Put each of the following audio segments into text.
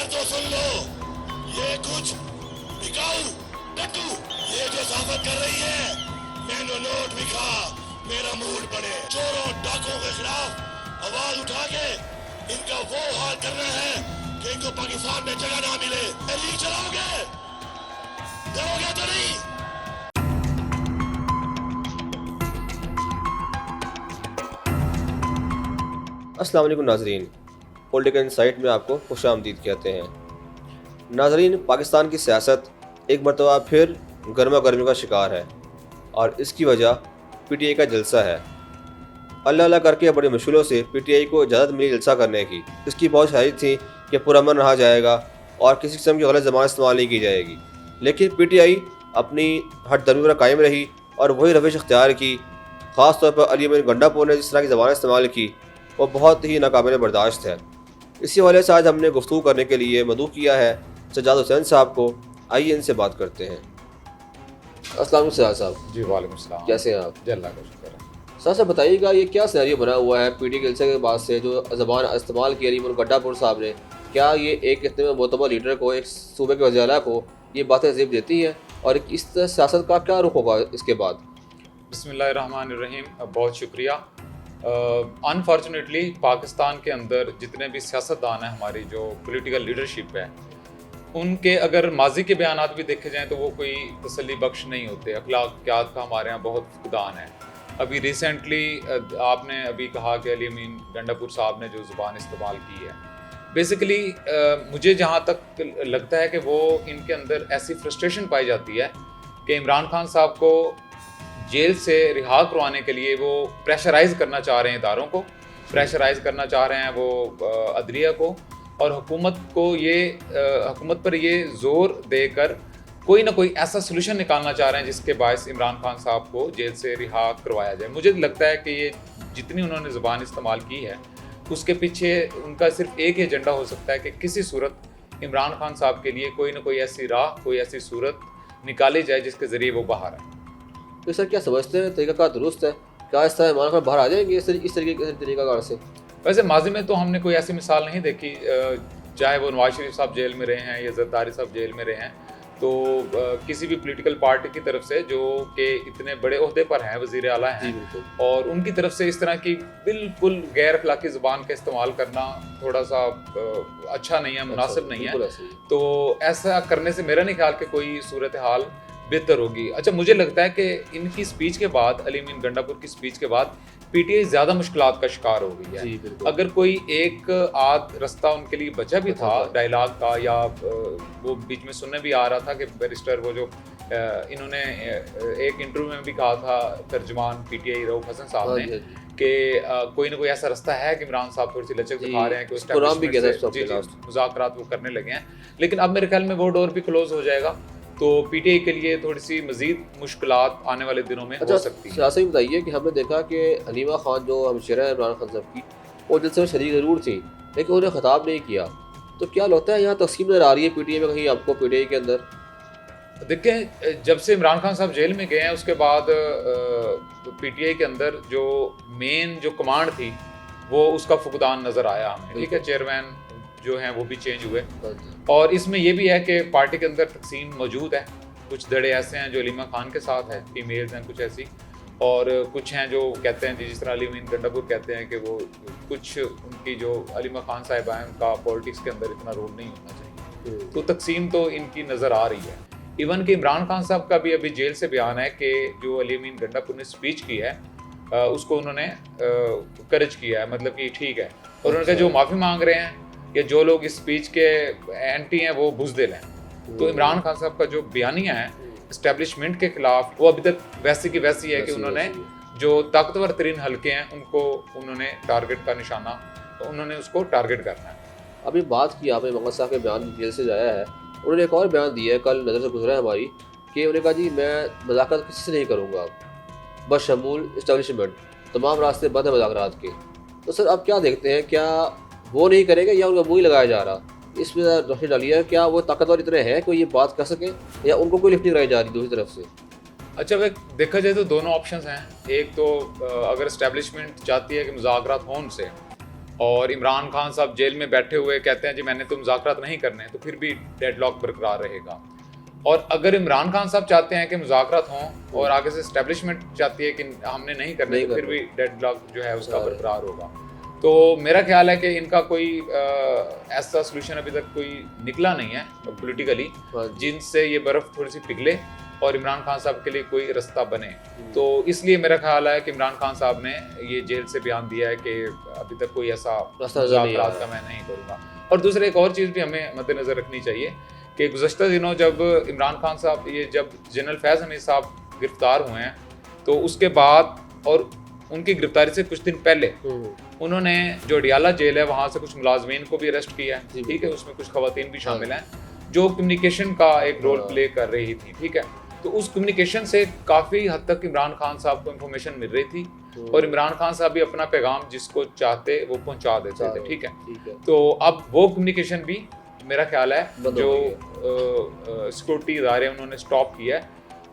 तो सुन लो, ये कुछ बिकाऊ टट्टू ये जो साफत कर रही है, मैंने नोट भी खा, मेरा मूड बने। चोरों डाकों के खिलाफ आवाज उठा के इनका वो हाल करना है कि इनको पाकिस्तान में जगह ना मिले। लीग चलाओगे, डरोगे तो नहीं? अस्सलाम वालेकुम नाजरीन, पॉलिटिकल इनसाइट में आपको खुशामदीद कहते हैं। नाजरीन, पाकिस्तान की सियासत एक मरतबा फिर गर्मा गर्मी का शिकार है और इसकी वजह पीटीआई का जलसा है। अल्लाह अल्लाह करके बड़ी मुश्किलों से पीटीआई को इजाज़त मिली जलसा करने की। इसकी बहुत शायद थी कि पुरअमन रहा जाएगा और किसी किस्म की गलत ज़बान इस्तेमाल नहीं की जाएगी, लेकिन पीटीआई अपनी हट दर्मी पर कायम रही और वही रविश अख्तियार की। ख़ास तौर पर अली अमीन गंडापुर ने जिस तरह की ज़बान इस्तेमाल की वो बहुत ही नाकाबिल बर्दाश्त है। इसी वजह से आज हमने गुफ्तगू करने के लिए मदऊ किया है सज्जाद हुसैन साहब को। आइए इनसे बात करते हैं। अस्सलाम वालेकुम सज्जाद साहब। जी वालेकुम सलाम। कैसे हैं आप? जी अल्लाह का शुक्र है। सर साहब बताइएगा, ये क्या सिनेरियो बना हुआ है पीटीआई के जलसे के बाद से जो ज़बान इस्तेमाल की अली अमीन गंडापुर साहब ने? क्या ये एक इतने मोतबर लीडर को, एक सूबे के वज़ीर आला को ये बातें अजीब देती हैं और इस सियासत का क्या रुख होगा इसके बाद? बिस्मिल्लाहिर्रहमानिर्रहीम, बहुत शुक्रिया। अनफॉर्चुनेटली पाकिस्तान के अंदर जितने भी सियासतदान हैं, हमारी जो पॉलिटिकल लीडरशिप है, उनके अगर माजी के बयानात भी देखे जाएँ तो वो कोई तसल्ली बख्श नहीं होते। अखलाकियात का हमारे यहाँ बहुत फुकदान है। अभी रिसेंटली आपने अभी कहा कि अली अमीन गंडापुर साहब ने जो ज़ुबान इस्तेमाल की है, बेसिकली मुझे जहाँ तक लगता है कि वो इनके अंदर ऐसी फ्रस्ट्रेशन पाई जाती है कि इमरान खान साहब को जेल से रिहा करवाने के लिए वो प्रेशराइज़ करना चाह रहे हैं, इदारों को प्रेशराइज़ करना चाह रहे हैं, वो अदलिया को, और हुकूमत पर ये ज़ोर देकर कोई ना कोई ऐसा सोल्यूशन निकालना चाह रहे हैं जिसके बायस इमरान खान साहब को जेल से रिहा करवाया जाए। मुझे लगता है कि ये जितनी उन्होंने ज़ुबान इस्तेमाल की है उसके पीछे उनका सिर्फ एक ही एजेंडा हो सकता है कि किसी सूरत इमरान खान साहब के लिए कोई ना कोई ऐसी राह, कोई ऐसी सूरत निकाली जाए जिसके ज़रिए वो बाहर आए। तो सर क्या समझते हैं तरीक़ाकार दुरुस्त है? क्या इस तरह इमरान खान बाहर आ जाएंगे इस तरीक़ाकार से? वैसे माजी में तो हमने कोई ऐसी मिसाल नहीं देखी, चाहे वो नवाज शरीफ साहब जेल में रहे हैं या जरदारी साहब जेल में रहे हैं, तो किसी भी पॉलिटिकल पार्टी की तरफ से जो कि इतने बड़े ओहदे पर हैं, वज़ीर आला हैं, और उनकी तरफ से इस तरह की बिल्कुल गैर अखलाकी ज़ुबान का इस्तेमाल करना थोड़ा सा अच्छा नहीं है, मुनासिब नहीं है। तो ऐसा करने से मेरा नहीं ख्याल कि कोई सूरत हाल बेहतर होगी। अच्छा, मुझे लगता है कि इनकी स्पीच के बाद, अली अमीन गंडापुर की स्पीच के बाद पीटीआई ज़्यादा मुश्किलात का शिकार हो गई है। अगर कोई एक आध रास्ता उनके लिए बचा भी था डायलॉग का, या वो बीच में सुनने भी आ रहा था कि बैरिस्टर वो जो इन्होंने एक इंटरव्यू में भी कहा था तर्जमान पीटीआई रऊफ हसन साहब ने कि कोई ना कोई ऐसा रास्ता है कि इमरान साहब थोड़ी सी लचक दिखा रहे हैं कि मुज़ाकरात वो करने लगे हैं, लेकिन अब मेरे ख्याल में वो डोर भी क्लोज हो जाएगा, तो पीटीआई के लिए थोड़ी सी मजीद मुश्किलात आने वाले दिनों में हो सकती है। ऐसा ही बताइए कि हमने देखा कि हनीमा खान जो हमशेरा है इमरान खान साहब की, वो जलसे में शरीक ज़रूर थी लेकिन उन्हें ख़िताब नहीं किया। तो क्या लगता है यहाँ तकसीम नज़र आ रही है पीटीआई में कहीं आपको? पीटीआई के अंदर देखें, जब से इमरान खान साहब जेल में गए हैं उसके बाद पीटीआई के अंदर जो मेन जो कमांड थी वो उसका फुकदान नज़र आया हमें। ठीक है, चेयरमैन जो हैं वो भी चेंज हुए, और इसमें यह भी है कि पार्टी के अंदर तकसीम मौजूद है। कुछ धड़े ऐसे हैं जो अलीमा खान के साथ है, फीमेल्स हैं कुछ ऐसी, और कुछ हैं जो कहते हैं जिस तरह अली अमीन गंडापुर कहते हैं कि वो कुछ उनकी जो अलीमा खान साहिबा हैं उनका पॉलिटिक्स के अंदर इतना रोल नहीं होना चाहिए। तो तकसीम तो इनकी नज़र आ रही है। इवन कि इमरान खान साहब का भी अभी जेल से बयान है कि जो अली अमीन गंडापुर ने स्पीच की है उसको उन्होंने करज किया है, मतलब कि ठीक है, और उन्होंने जो माफ़ी मांग रहे हैं कि जो लोग इस स्पीच के एंटी हैं वो बुज़दिल हैं। तो इमरान खान साहब का जो बयानिया है इस्टेब्लिशमेंट के खिलाफ, वो अभी तक वैसी की वैसी है कि उन्होंने जो ताकतवर तरीन हल्के हैं उनको उन्होंने टारगेट का निशाना, तो उन्होंने उसको टारगेट करना है। अभी बात की आपने मोहम्मद साहब के बयान जेल से जाया है, उन्होंने एक और बयान दिया है, कल नज़र से गुजरा है हमारी, कि उन्होंने कहा जी मैं मज़ाकरात किसी से नहीं करूँगा, बशमूल इस्टेब्लिशमेंट तमाम रास्ते बंद हैं मज़ाकरात के। तो सर आप क्या देखते हैं, क्या वो नहीं करेगा या उनका मुँह ही लगाया जा रहा? इसमें रोशनी डालिए, क्या वो ताकतवर इतने हैं कोई ये बात कर सके या उनको कोई लिफ्टिंग कराई जा रही दूसरी तरफ से? अच्छा, वह देखा जाए तो दोनों ऑप्शंस हैं। एक तो अगर इस्टेब्लिशमेंट चाहती है कि मुज़ाकरात हों उनसे, और इमरान खान साहब जेल में बैठे हुए कहते हैं जी मैंने तो मुज़ाकरात नहीं करने, तो फिर भी डेडलॉक बरकरार रहेगा। और अगर इमरान खान साहब चाहते हैं कि मुज़ाकरात हों और आगे से इस्टेब्लिशमेंट चाहती है कि हमने नहीं करने, तो फिर भी डेडलॉक जो है उसका बरकरार होगा। तो मेरा ख्याल है कि इनका कोई ऐसा सोल्यूशन अभी तक कोई निकला नहीं है पॉलिटिकली जिनसे ये बर्फ़ थोड़ी सी पिघले और इमरान खान साहब के लिए कोई रास्ता बने। तो इसलिए मेरा ख्याल है कि इमरान खान साहब ने ये जेल से बयान दिया है कि अभी तक कोई ऐसा मुज़ाकरात का मैं नहीं करूँगा। और दूसरा एक और चीज़ भी हमें मद्देनज़र रखनी चाहिए कि गुज़श्ता दिनों जब इमरान खान साहब जब जनरल फैज़ हमीद साहब गिरफ्तार हुए हैं, तो उसके बाद और उनकी गिरफ्तारी से कुछ दिन पहले उन्होंने जो अडियाला जेल है वहाँ से कुछ मुलाजमीन को भी अरेस्ट किया है, ठीक है, उसमें कुछ खवातीन भी शामिल हैं जो कम्युनिकेशन का एक रोल प्ले कर रही थी, ठीक है। तो उस कम्युनिकेशन से काफ़ी हद तक इमरान खान साहब को इंफॉर्मेशन मिल रही थी और इमरान खान साहब भी अपना पैगाम जिसको चाहते वो पहुंचा देते थे, ठीक है। तो अब वो कम्युनिकेशन भी मेरा ख्याल है जो सिक्योरिटी इदारे उन्होंने स्टॉप किया है।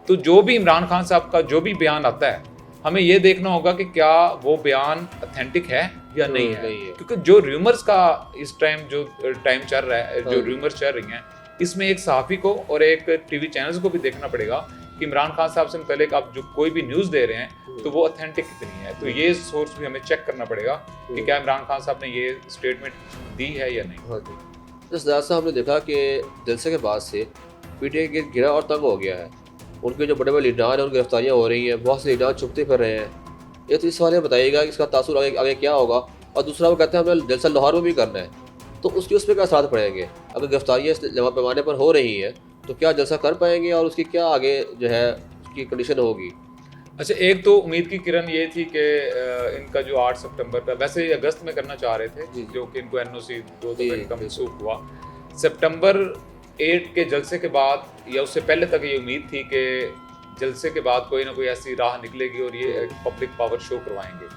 तो जो भी इमरान खान साहब का जो भी बयान आता है, हमें ये देखना होगा कि क्या वो बयान ऑथेंटिक है या नहीं है, क्योंकि जो र्यूमर्स का इस टाइम चल रहा है, जो र्यूमर्स चल रही हैं, इसमें एक सहाफ़ी को और एक टीवी चैनल्स को भी देखना पड़ेगा कि इमरान खान साहब से मुतालिक आप जो कोई भी न्यूज़ दे रहे हैं तो वो ऑथेंटिक कितनी है। तो ये सोर्स भी हमें चेक करना पड़ेगा कि क्या इमरान खान साहब ने ये स्टेटमेंट दी है या नहीं। जैसा हमने देखा कि जलसे के बाद से पीटीआई के घिरा और तंग हो गया है, उनके जो बड़े बड़े लीडर हैं उनकी गिरफ्तारियाँ हो रही हैं, बहुत से लीडर छुपते फिर रहे हैं। ये तो इस सवाल में बताइएगा कि इसका तासुर आगे क्या होगा। और दूसरा वो कहते हैं हमें जलसा लाहौर में भी करना है, तो उसकी उस पर क्या असर पड़ेंगे? अगर गिरफ्तारियाँ लंबा पैमाने पर हो रही हैं तो क्या जलसा कर पाएंगे और उसकी क्या आगे जो है उसकी कंडीशन होगी? अच्छा, एक तो उम्मीद की किरण ये थी कि इनका जो 8 सितंबर का, वैसे अगस्त में करना चाह रहे थे, जो कि इनको एनओसी 2 दफे का मनसूख हुआ। सितंबर 8 के जलसे के बाद या उससे पहले तक ये उम्मीद थी कि जलसे के बाद कोई ना कोई ऐसी राह निकलेगी और ये पब्लिक पावर शो करवाएंगे।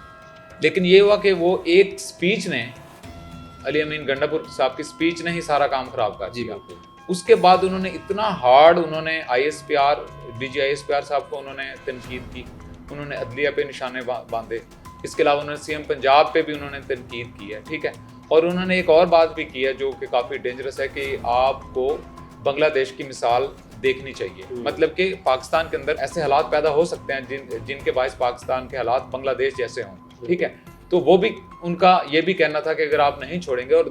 लेकिन ये हुआ कि वो एक स्पीच ने, अली अमीन गंडापुर साहब की स्पीच ने ही सारा काम खराब कर दिया। उसके बाद उन्होंने इतना हार्ड आईएसपीआर, डीजी आईएसपीआर साहब को उन्होंने तनकीद की, उन्होंने अदलिया पे निशाने बांधे, इसके अलावा उन्होंने सीएम पंजाब पे भी उन्होंने तनकीद की है, ठीक है। और उन्होंने एक और बात भी की है जो कि काफ़ी डेंजरस है कि आपको बांग्लादेश की मिसाल देखनी चाहिए। मतलब कि पाकिस्तान के अंदर ऐसे हालात पैदा हो सकते हैं जिनके बायस पाकिस्तान के हालात बांग्लादेश जैसे हों, ठीक है। तो वो भी उनका ये भी कहना था कि अगर आप नहीं छोड़ेंगे, और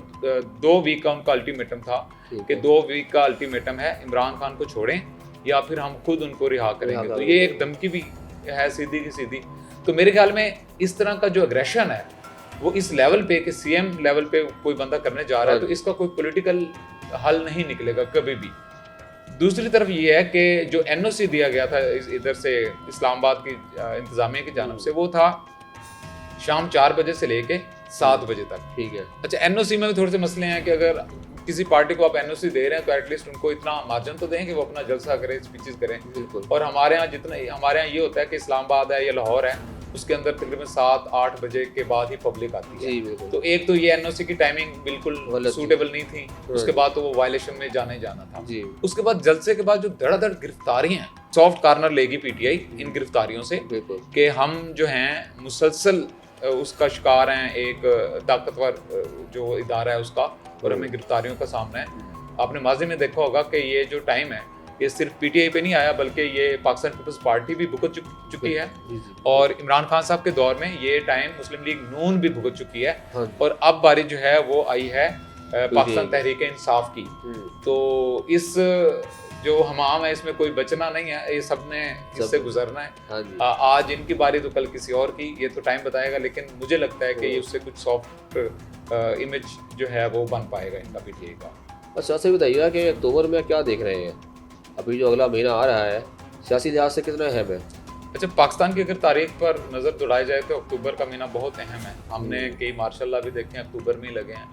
2 वीक का उनका अल्टीमेटम था कि 2 वीक का अल्टीमेटम है, इमरान खान को छोड़ें या फिर हम खुद उनको रिहा करेंगे। तो ये एक धमकी भी है सीधी की सीधी। तो मेरे ख्याल में इस तरह का जो एग्रेशन है वो इस लेवल पे कि सीएम लेवल पे कोई बंदा करने जा रहा है, तो इसका कोई पॉलिटिकल हल नहीं निकलेगा कभी भी। दूसरी तरफ ये है कि जो एनओसी दिया गया था इधर से इस्लामाबाद की इंतजामिया की जानिब से, वो था शाम 4 बजे से लेके 7 बजे तक, ठीक है। अच्छा, एनओसी में भी थोड़े से मसले हैं कि अगर किसी पार्टी को आप एनओसी दे रहे हैं तो एटलीस्ट उनको इतना मार्जिन तो दें कि वो अपना जलसा करें, स्पीचेस करें। और हमारे यहाँ ये होता है कि इस्लामाबाद है या लाहौर है, उसके अंदर तकरीबन 7-8 बजे के बाद ही पब्लिक आती है। तो एक तो ये एनओसी की टाइमिंग बिल्कुल सूटेबल नहीं थी, उसके बाद तो वो वायलेशन में जाना ही जाना था। उसके बाद जलसे के बाद जो धड़ाधड़ गिरफ्तारियां हैं, सॉफ्ट कॉर्नर लेगी पीटीआई इन गिरफ्तारियों से कि हम जो हैं मुसलसल उसका शिकार हैं, एक ताकतवर जो इदारा है उसका, और हमें गिरफ्तारियों का सामना है। आपने माजी में देखा होगा कि ये जो टाइम है ये सिर्फ पीटीआई पे नहीं आया, बल्कि ये पाकिस्तान पीपल्स पार्टी भी भुगत चुकी है, और इमरान खान साहब के दौर में ये टाइम मुस्लिम लीग नून भी भुगत चुकी है, और अब बारी जो है वो आई है पाकिस्तान तहरीक इंसाफ की। तो इस जो हमाम है इसमें कोई बचना नहीं है, ये सब ने इससे गुजरना है। आज इनकी बारी तो कल किसी और की, ये तो टाइम बताएगा, लेकिन मुझे लगता है कि ये उससे कुछ सॉफ्ट इमेज जो है वो बन पाएगा इनका पीटीआई का। अच्छा, ऐसे बताइएगा कि अक्टूबर में क्या देख रहे हैं? अभी जो अगला महीना आ रहा है सियासी लिहाज से कितना अहम है? अच्छा, पाकिस्तान की अगर तारीख पर नज़र दौड़ाई जाए तो अक्टूबर का महीना बहुत अहम है। हमने कई मार्शल लॉ भी देखे हैं अक्टूबर में ही लगे हैं,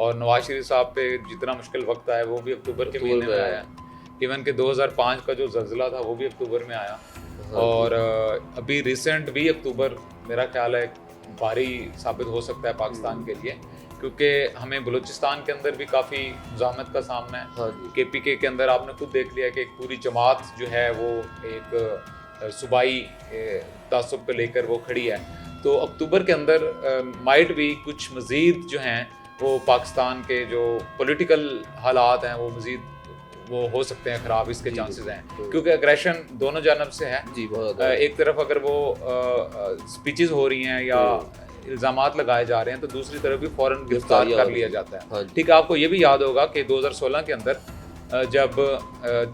और नवाज शरीफ साहब पे जितना मुश्किल वक्त आया वो भी अक्टूबर के महीने में आया। इवन के 2005 का जो ज़ल्ज़ला था वो भी अक्टूबर में आया, और अभी रिसेंट भी अक्टूबर मेरा ख्याल है भारी साबित हो सकता है पाकिस्तान के लिए, क्योंकि हमें बलूचिस्तान के अंदर भी काफ़ी मुज़ाहमत का सामना है। केपीके के अंदर आपने खुद देख लिया कि एक पूरी जमात जो है वो एक सूबाई तासुब को लेकर वो खड़ी है। तो अक्टूबर के अंदर माइट भी कुछ मज़ीद जो हैं वो पाकिस्तान के जो पॉलिटिकल हालात हैं वो मज़ीद वो हो सकते हैं ख़राब, इसके चांसेस हैं क्योंकि अग्रेशन दोनों जानब से है जी बहुत ज़्यादा। एक तरफ अगर वो स्पीचेस हो रही हैं या इल्ज़ामात लगाए जा रहे हैं तो दूसरी तरफ भी फ़ौरन गिरफ्तार कर लिया जाता है। ठीक है, आपको ये भी याद होगा कि 2016 के अंदर जब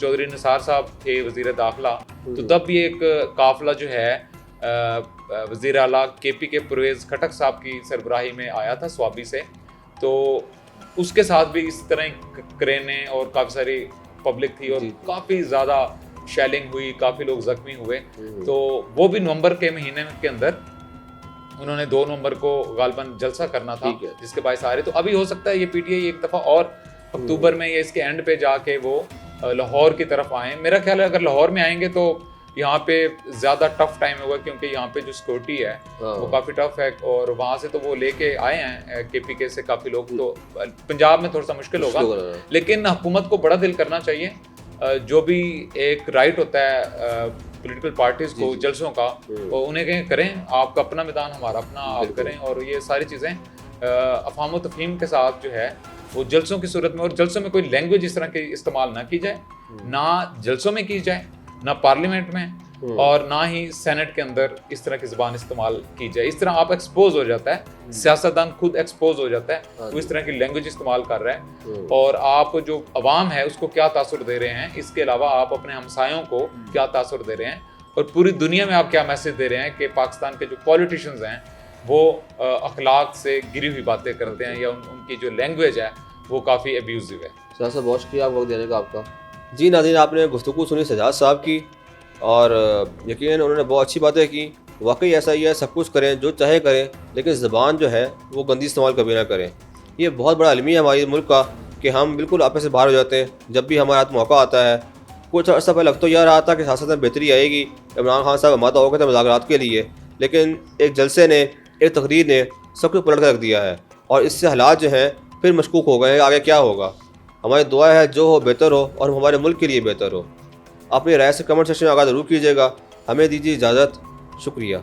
चौधरी निसार साहब थे वज़ीर दाखिला तो तब भी एक काफ़िला जो है वज़ीर आला KP के परवेज़ खटक साहब की सरबराही में आया था स्वाबी से, तो उसके साथ भी इस तरह क्रेनें और काफ़ी सारी पब्लिक थी और काफ़ी ज़्यादा शेलिंग हुई, काफ़ी लोग ज़ख्मी हुए। तो वो भी नवंबर के महीने के अंदर उन्होंने 2 नवंबर को गालबन जलसा करना था जिसके बायस आ रहे, तो अभी हो सकता है ये PTI एक दफ़ा और अक्टूबर में या इसके एंड पे जाके वो लाहौर की तरफ आएँ। मेरा ख्याल है अगर लाहौर में आएंगे तो यहाँ पे ज़्यादा टफ टाइम होगा क्योंकि यहाँ पे जो सिक्योरिटी है वो काफ़ी टफ है और वहाँ से तो वो लेके आए हैं KPK से काफ़ी लोग, तो पंजाब में थोड़ा सा मुश्किल होगा, लेकिन हुकूमत को बड़ा दिल करना चाहिए। जो भी एक राइट होता है पॉलिटिकल पार्टीज़ को जलसों का, और उन्हें करें, आपका अपना मैदान हमारा अपना, आप करें। और ये सारी चीज़ें अफ़हाम व तफ़हीम के साथ जो है वो जलसों की सूरत में, और जलसों में कोई लैंग्वेज इस तरह की इस्तेमाल ना की जाए, ना जलसों में की जाए, ना पार्लियामेंट में, और ना ही सेनेट के अंदर इस तरह की ज़बान इस्तेमाल की जाए। इस तरह आप एक्सपोज हो जाता है, सियासतदान खुद एक्सपोज हो जाता है वो इस तरह की लैंग्वेज इस्तेमाल कर रहा है, और आप जो अवाम है उसको क्या तासुर दे रहे हैं, इसके अलावा आप अपने हमसायों को क्या तासुर दे रहे हैं, और पूरी दुनिया में आप क्या मैसेज दे रहे हैं कि पाकिस्तान के जो पॉलिटिशियंस हैं वो अखलाक से गिरी हुई बातें करते हैं, या उनकी जो लैंग्वेज है वो काफ़ी अब्यूजिव है। सर सर बहुत शुक्रिया वक्त देने का आपका। जी नाज़रीन, आपने गुफ्तगू सुनी सजाद साहब की, और यकीनन उन्होंने बहुत अच्छी बातें की। वाकई ऐसा ही है, सब कुछ करें जो चाहे करें, लेकिन ज़बान जो है वो गंदी इस्तेमाल कभी ना करें। ये बहुत बड़ा अलमिया है हमारे मुल्क का कि हम बिल्कुल आपस से बाहर हो जाते हैं जब भी हमारे हाथ मौका आता है। कुछ अर्सा पहले लग तो यह रहा था कि सियासत में बेहतरी आएगी, इमरान खान साहब हमारा हो गए थे मुज़ाकरात के लिए, लेकिन एक जलसे ने, एक तकरीर ने सब कुछ पलट कर रख दिया है, और इससे हालात जो हैं फिर मशकूक हो गए हैं आगे क्या होगा। हमारी दुआ है जो हो बेहतर हो और हमारे मुल्क के लिए बेहतर हो। अपनी राय से कमेंट सेक्शन में आगाह ज़रूर कीजिएगा। हमें दीजिए इजाज़त, शुक्रिया।